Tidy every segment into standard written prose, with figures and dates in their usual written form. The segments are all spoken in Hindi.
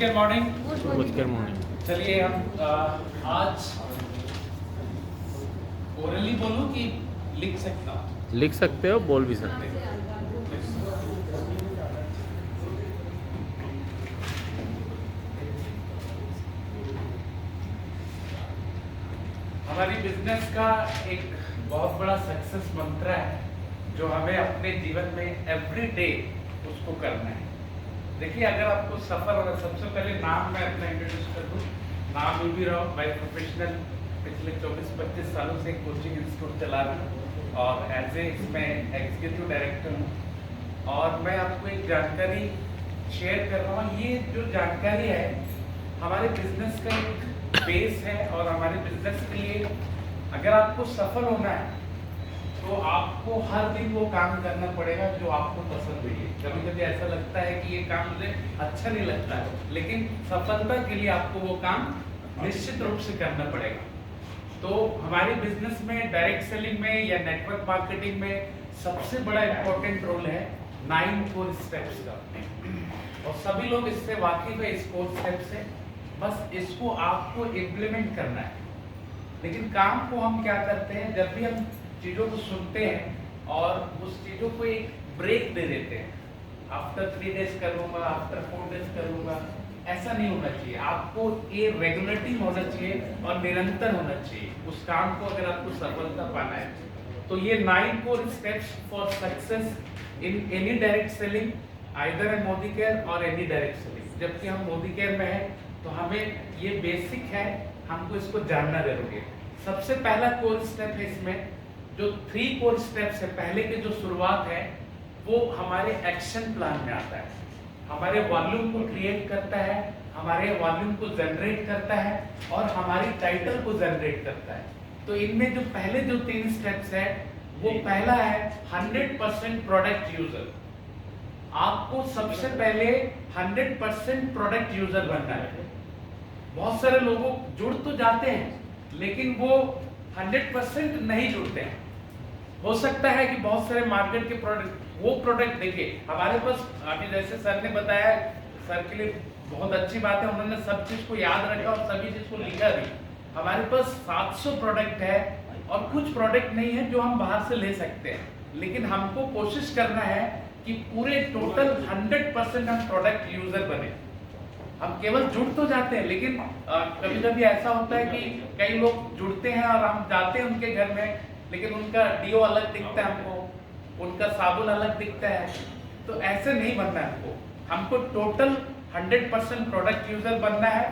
Good morning. Good morning. चलिए हम आज ओरली बोलूं कि लिख सकता हूँ? लिख सकते हो, बोल भी सकते हो। हमारी बिजनेस का एक बहुत बड़ा सक्सेस मंत्र है जो हमें अपने जीवन में एवरी डे उसको करना है। देखिए, अगर आपको सफर होगा, सबसे पहले नाम मैं अपना इंट्रोड्यूस कर दूं। नाम यूबी राव, बाय प्रोफेशनल पिछले 24-25 सालों से कोचिंग इंस्टीट्यूट चला रहा हूँ और एज ए इसमें एग्जीक्यूटिव डायरेक्टर हूँ। और मैं आपको एक जानकारी शेयर कर रहा हूँ। ये जो जानकारी है हमारे बिजनेस का एक बेस है और हमारे बिजनेस के लिए अगर आपको सफल होना है तो आपको हर दिन वो काम करना पड़ेगा जो आपको पसंद है। कभी कभी ऐसा लगता है कि ये काम मुझे अच्छा नहीं लगता है, लेकिन सफलता के लिए आपको वो काम निश्चित रूप से करना पड़ेगा। तो हमारे बिजनेस में डायरेक्ट सेलिंग में या नेटवर्क मार्केटिंग में सबसे बड़ा इंपॉर्टेंट रोल है 9 4 स्टेप्स का। और सभी लोग इससे वाकिफ है, इस 4 स्टेप से। बस इसको आपको इम्प्लीमेंट करना है। लेकिन काम को हम क्या करते हैं, जब भी हम चीज़ों को सुनते हैं और उस चीज़ों को एक ब्रेक दे देते हैं। आफ्टर 3 डेज कर लूँगा, आफ्टर 4 डेज कर लूँगा, ऐसा नहीं होना चाहिए। आपको ये रेगुलरिटी होना चाहिए और निरंतर होना चाहिए उस काम को, अगर आपको सफलता पाना है। तो ये 9 4 steps for success in any direct selling, either in Modi care और एनी डायरेक्ट सेलिंग। जबकि हम मोदी केयर में है तो हमें ये बेसिक है, हमको इसको जानना जरूरी है। सबसे पहला कोर स्टेप है इसमें, जो 3 कोर स्टेप्स है, पहले की जो शुरुआत है वो हमारे एक्शन प्लान में आता है। हमारे वॉल्यूम को क्रिएट करता है, हमारे वॉल्यूम को जनरेट करता है और हमारी टाइटल को जनरेट करता है। तो इनमें जो पहले जो 3 स्टेप्स है, वो पहला है 100% प्रोडक्ट यूजर। आपको सबसे पहले 100% प्रोडक्ट यूजर बनना है। बहुत सारे लोगों जुड़ तो जाते हैं लेकिन वो 100% नहीं जुड़ते हैं। हो सकता है कि बहुत सारे मार्केट के प्रोडक्ट देखिए हमारे पास, अभी जैसे सर ने बताया, सर के लिए बहुत अच्छी बात है, उन्होंने सब चीज को याद रखा और सभी चीज को लिखा भी। हमारे पास 700 प्रोडक्ट है और कुछ प्रोडक्ट नहीं है जो हम बाहर से ले सकते हैं, लेकिन हमको कोशिश करना है कि पूरे टोटल 100% हम प्रोडक्ट यूजर बने। हम केवल जुड़ तो जाते हैं, लेकिन कभी कभी ऐसा होता है कि कई लोग जुड़ते हैं और हम जाते हैं उनके घर में, लेकिन उनका डीओ अलग दिखता है हमको, उनका साबुन अलग दिखता है। तो ऐसे नहीं बनना है हमको टोटल 100% प्रोडक्ट यूजर बनना है।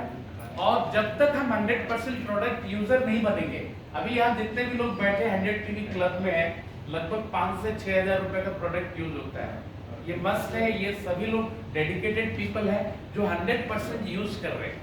और जब तक हम 100% प्रोडक्ट यूजर नहीं बनेंगे, अभी यहाँ जितने भी लोग बैठे 100 टीवी क्लब में है, लगभग 5 से 6 हजार रुपए का प्रोडक्ट यूज होता है। ये मस्ट है, ये सभी लोग डेडिकेटेड पीपल है जो 100% यूज कर रहे हैं।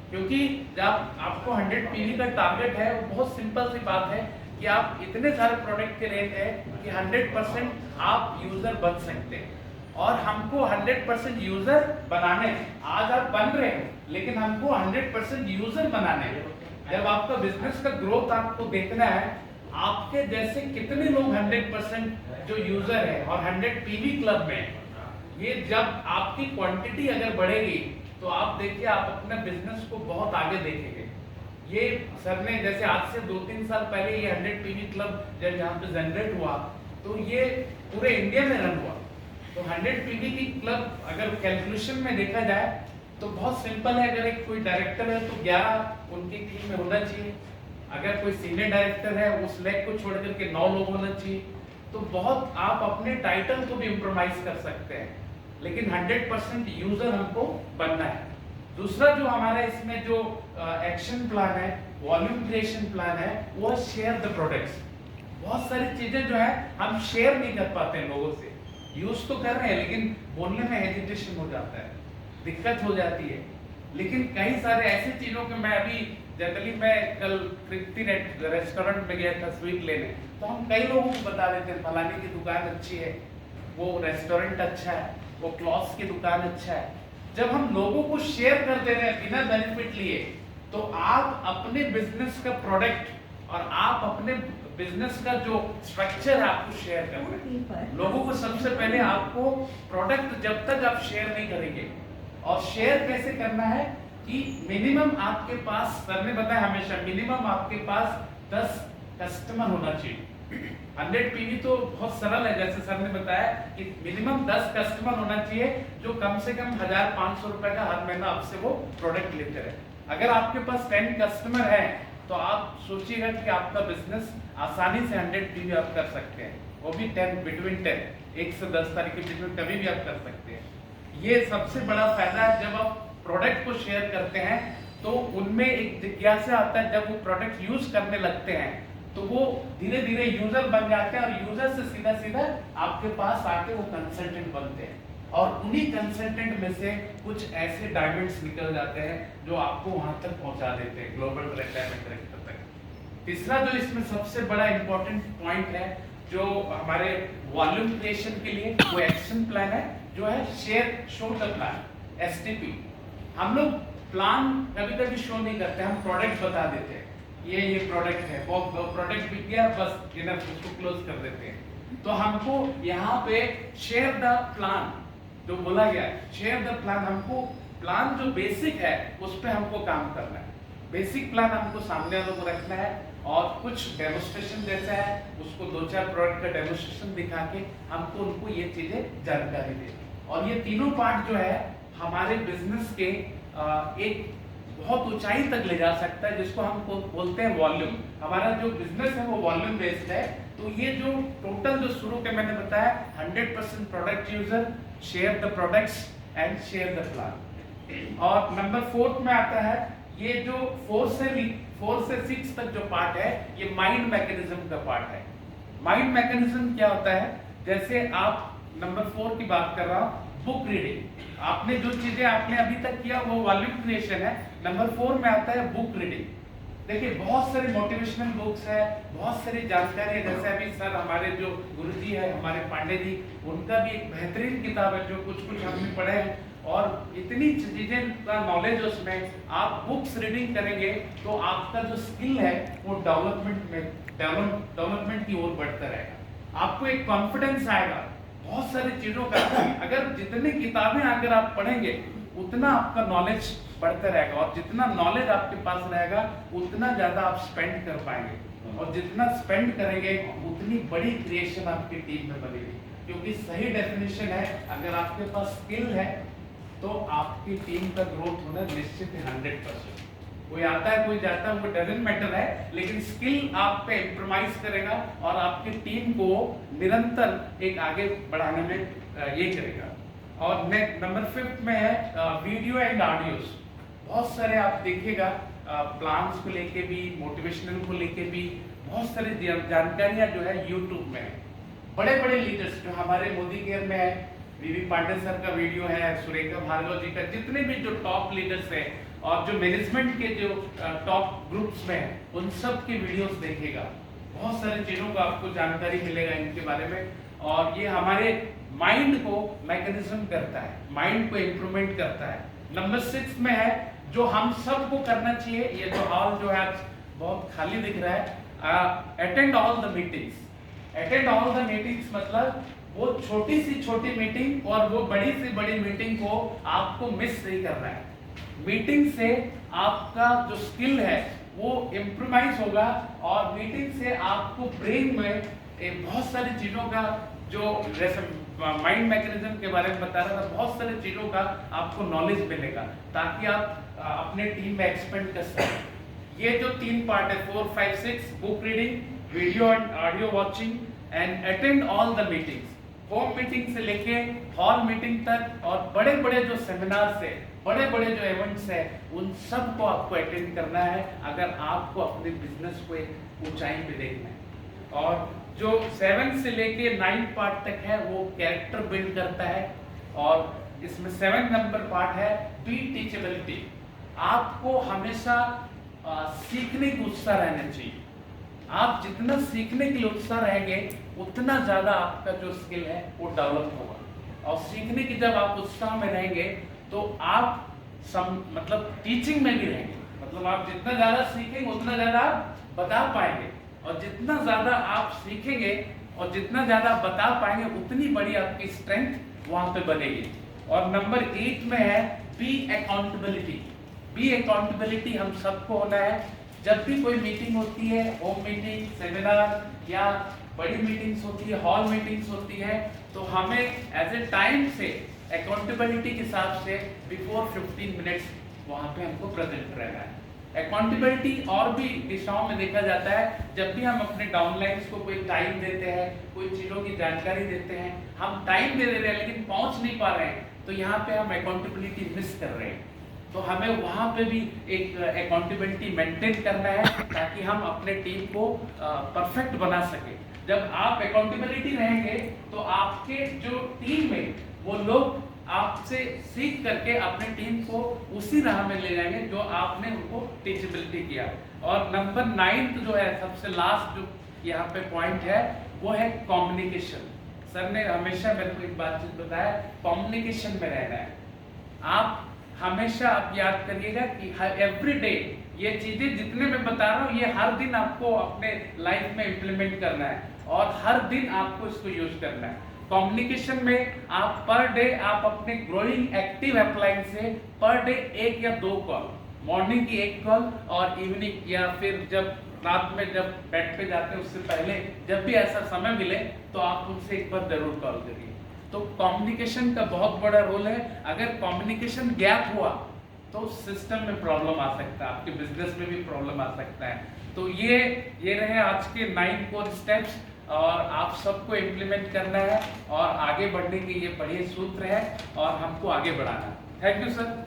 क्योंकि जब आपको 100 पीवी का टारगेट है, वो बहुत सिंपल सी बात है कि आप इतने सारे प्रोडक्ट के रेट है कि 100% आप यूजर बन सकते हैं। और हमको 100% यूजर बनाने हैं। आज आप बन रहे हैं, लेकिन हमको 100% यूजर बनाने हैं। जब आपका बिजनेस का ग्रोथ आपको देखना है, आपके जैसे कितने लोग 100% जो यूजर है और 100 पीवी क्लब में, ये जब आपकी क्वांटिटी अगर बढ़ेगी तो आप देखिए आप अपने बिजनेस को बहुत आगे देखेंगे। ये सर ने जैसे आज से 2-3 साल पहले ये 100 पीवी क्लब जब यहाँ पे जनरेट हुआ तो ये पूरे इंडिया में रन हुआ। तो 100 पीवी की क्लब अगर कैलकुलेशन में देखा जाए तो बहुत सिंपल है। अगर एक कोई डायरेक्टर है तो 11 उनकी टीम में होना चाहिए। अगर कोई सीनियर डायरेक्टर है, उस लेग को छोड़ करके 9 लोग होना चाहिए। तो बहुत आप अपने टाइटल को भी इम्प्रोमाइज कर सकते हैं, लेकिन 100% यूजर हमको बनना है। दूसरा जो हमारा इसमें जो एक्शन प्लान है, वॉल्यूम क्रिएशन प्लान है, वो है शेयर द प्रोडक्ट्स। बहुत सारी चीजें जो है हम शेयर नहीं कर पाते हैं लोगों से। यूज तो कर रहे हैं लेकिन बोलने में हेजिटेशन हो जाता है, दिक्कत हो जाती है। लेकिन कई सारे ऐसी चीजों के, मैं अभी जनरली मैं कल तृप्ति रेस्टोरेंट में गया था स्वीट लेने, तो हम कई लोगों को बता देते हैं फलाने की दुकान अच्छी है, वो रेस्टोरेंट अच्छा है, वो क्लॉथ्स की दुकान अच्छा है। जब हम लोगों को शेयर कर दे रहे हैं बिना बेनिफिट लिए, तो आप अपने बिजनेस का प्रोडक्ट और आप अपने बिजनेस का जो स्ट्रक्चर है आपको शेयर करना है। लोगों को सबसे पहले आपको प्रोडक्ट जब तक आप शेयर नहीं करेंगे और शेयर कैसे करना है कि मिनिमम आपके पास, सर ने बताया हमेशा मिनिमम आपके पास 10 कस्टमर होना चाहिए। 100 पीवी तो बहुत सरल है, जैसे सर ने बताया कि मिनिमम 10 कस्टमर होना चाहिए जो कम से कम 1500 रुपए का हर महीना आपसे वो प्रोडक्ट लेते रहे। अगर आपके पास 10 कस्टमर है तो आप सोचिएगा कि आपका बिजनेस आसानी से 100 पीवी आप कर सकते हैं, वो भी 10 बिटवीन 10, 1 से 10 तारीख के बीच में कभी भी आप कर सकते हैं। ये सबसे बड़ा फायदा है, जब आप प्रोडक्ट को शेयर करते हैं तो उनमें एक जिज्ञासा आता है, जब वो प्रोडक्ट यूज करने लगते हैं तो वो धीरे धीरे यूजर बन जाते हैं और यूजर से सीधा सीधा आपके पास आके वो कंसल्टेंट बनते हैं और उन्हीं कंसल्टेंट में से कुछ ऐसे डायमंड्स निकल जाते हैं जो आपको वहां तक पहुंचा देते हैं, ग्लोबल डायमंड डायरेक्टर तक। तीसरा जो इसमें सबसे बड़ा इंपॉर्टेंट पॉइंट है जो हमारे वॉल्यूम क्रिएशन के लिए, वो एक्शन प्लान है जो है share show the plan, STP। हम लोग प्लान कभी कभी शो नहीं करते, हम प्रोडक्ट बता देते हैं, ये प्रोडक्ट है, वो प्रोडक्ट बिक गया, बस इनफ, उसको क्लोज कर देते हैं। तो हमको यहाँ पे शेयर द प्लान जो बोला गया है, शेयर द प्लान, हमको प्लान जो बेसिक है उस पे हमको काम करना है। बेसिक प्लान हमको सामने वालों को रखना है और कुछ डेमोस्ट्रेशन जैसा है, उसको 2-4 प्रोडक्ट का डेमोस्ट्रेशन दिखा के हमको उनको ये चीजें जानकारी देनी। और ये तीनों पार्ट जो है हमारे बिजनेस के एक बहुत ऊंचाई तक ले जा सकता है, जिसको हम बोलते हैं वॉल्यूम। हमारा जो बिजनेस है वो वॉल्यूम बेस्ड है। तो ये जो टोटल जो शुरू के मैंने बताया 100% product user, share the products and share the plan. और नंबर 4 में आता है ये जो 4 से 6 तक जो पार्ट है, ये माइंड मैकेनिज्म का पार्ट है। माइंड मैकेनिज्म क्या होता है, जैसे आप नंबर 4 की बात कर रहा हूं, बुक रीडिंग। आपने जो चीजें आपने अभी तक किया वो वॉल्यूम क्रिएशन है। नंबर 4 में आता है बुक रीडिंग। देखिए बहुत सारे मोटिवेशनल बुक्स है, बहुत सारी जानकारी है, जैसे अभी सर हमारे जो गुरुजी है हमारे पांडे जी, उनका भी एक बेहतरीन किताब है जो कुछ हमने पढ़े हैं और इतनी चीजें का नॉलेज उसमें। आप बुक्स रीडिंग करेंगे तो आपका जो स्किल है वो डेवलपमेंट की ओर बढ़ता रहेगा, आपको एक कॉन्फिडेंस आएगा बहुत सारी चीजों का। अगर जितनी किताबें अगर आप पढ़ेंगे उतना आपका नॉलेज बढ़ता रहेगा और जितना नॉलेज आपके पास रहेगा उतना ज्यादा आप स्पेंड कर पाएंगे और जितना स्पेंड करेंगे उतनी बड़ी क्रिएशन आपकी टीम में बनेगी। क्योंकि सही डेफिनेशन है, अगर आपके पास स्किल है तो आपकी टीम का ग्रोथ होना निश्चित है 100%। कोई आता है कोई जाता है वो डजंट मैटर है, लेकिन स्किल आप पे इंप्रोवाइज करेगा और आपकी टीम को निरंतर एक आगे बढ़ाने में ये करेगा। और नंबर 5 में है वीडियो एंड ऑडियोस। बहुत सारे आप देखिएगा प्लान्स को लेके भी, मोटिवेशनल को लेके भी बहुत सारी जानकारियां जो है यूट्यूब में है। बड़े बड़े लीडर्स जो हमारे मोदी केयर में है, वीवी पांडे सर का वीडियो है, सुरेखा भार्गव जी का, जितने भी जो टॉप लीडर्स हैं और जो मैनेजमेंट के जो टॉप ग्रुप्स में है उन सब के वीडियोस देखिएगा। बहुत सारी चीजों का आपको जानकारी मिलेगा इनके बारे में। और ये हमारे माइंड को मैकेनिज्म करता है, माइंड को इंप्रूवमेंट करता है। नंबर 6 में है जो हम सबको करना चाहिए, ये जो हॉल जो है आज बहुत खाली दिख रहा है, attend all the meetings. Attend all the meetings मतलब वो छोटी सी छोटी मीटिंग और वो बड़ी से बड़ी मीटिंग को आपको मिस नहीं करना है। मीटिंग से आपका जो स्किल है वो इम्प्रूवाइज होगा और मीटिंग से आपको ब्रेन में बहुत सारी चीजों का, जो जैसे माइंड मैकेनिज्म के बारे में बता रहा था, बहुत सारी चीजों का आपको नॉलेज मिलेगा ताकि आप अपने टीम में एक्सपेंड कर सकें। ये जो 3 पार्ट है 4, 5, 6, book reading, video and audio watching and attend all the meetings. Home meeting से लेके हॉल मीटिंग तक और बड़े बड़े जो सेमिनार्स है, बड़े बड़े जो इवेंट्स है, उन सब को आपको अटेंड करना है अगर आपको अपने बिजनेस को एक ऊंचाई पे देखना है। और जो 7 से लेके 9 पार्ट तक है वो कैरेक्टर बिल्ड करता है और इसमें 7 नंबर पार्ट है बी टीचेबिलिटी। आपको हमेशा सीखने की उत्साह रहना चाहिए। आप जितना सीखने के लिए उत्साह रहेंगे उतना ज्यादा आपका जो स्किल है वो डेवलप होगा। और सीखने की जब आप उत्साह में रहेंगे तो आप मतलब टीचिंग में भी रहेंगे, मतलब आप जितना ज्यादा सीखेंगे उतना ज्यादा आप बता पाएंगे और जितना ज्यादा आप सीखेंगे और जितना ज्यादा आप बता पाएंगे उतनी बड़ी आपकी स्ट्रेंथ वहां पे बनेगी। और नंबर 8 में है बी अकाउंटेबिलिटी हम सबको होना है। जब भी कोई मीटिंग होती है, होम मीटिंग, सेमिनार या बड़ी मीटिंग्स होती है, हॉल मीटिंग्स होती है, तो हमें एज ए टाइम से अकाउंटेबिलिटी के हिसाब से बिफोर 15 मिनट्स वहां पे हमको प्रेजेंट रहना है। अकाउंटेबिलिटी और भी दिशाओं में देखा जाता है। जब भी हम अपने डाउनलाइंस को कोई टाइम देते हैं, कोई चीजों की जानकारी देते हैं, हम टाइम दे रहे हैं लेकिन पहुंच नहीं पा रहे हैं, तो यहाँ पे हम अकाउंटेबिलिटी मिस कर रहे हैं। तो हमें वहाँ पे भी एक अकाउंटेबिलिटी मेंटेन करना है ताकि हम अपने टीम को परफेक्ट बना सके। जब आप अकाउंटेबिलिटी रहेंगे तो आपके जो टीम में वो लोग आपसे सीख करके अपने टीम को उसी राह में ले जाएंगे जो आपने उनको टीचेबिलिटी किया। और नंबर 9 जो है, सबसे लास्ट जो यहाँ पे पॉइंट है, वो है कम्युनिकेशन। सर ने हमेशा मेरे को एक बात बताया, कम्युनिकेशन में रहना है। आप हमेशा आप याद करिएगा कि एवरी डे ये चीजें जितने मैं बता रहा हूँ, ये हर दिन आपको अपने लाइफ में इम्प्लीमेंट करना है और हर दिन आपको इसको यूज करना है। कम्युनिकेशन में आप पर डे आप अपने ग्रोइंग एक्टिव एप्लाइन से पर डे 1 या 2 कॉल, मॉर्निंग की 1 कॉल और इवनिंग या फिर जब रात में जब बेड पे जाते हैं उससे पहले जब भी ऐसा समय मिले तो आप उनसे एक बार जरूर कॉल करिए। तो कम्युनिकेशन का बहुत बड़ा रोल है। अगर कम्युनिकेशन गैप हुआ तो सिस्टम में प्रॉब्लम आ सकता है, आपके बिजनेस में भी प्रॉब्लम आ सकता है। तो ये रहे आज के 9 कोर स्टेप्स और आप सबको इम्प्लीमेंट करना है और आगे बढ़ने के ये बड़े सूत्र है और हमको आगे बढ़ाना है। Thank you sir.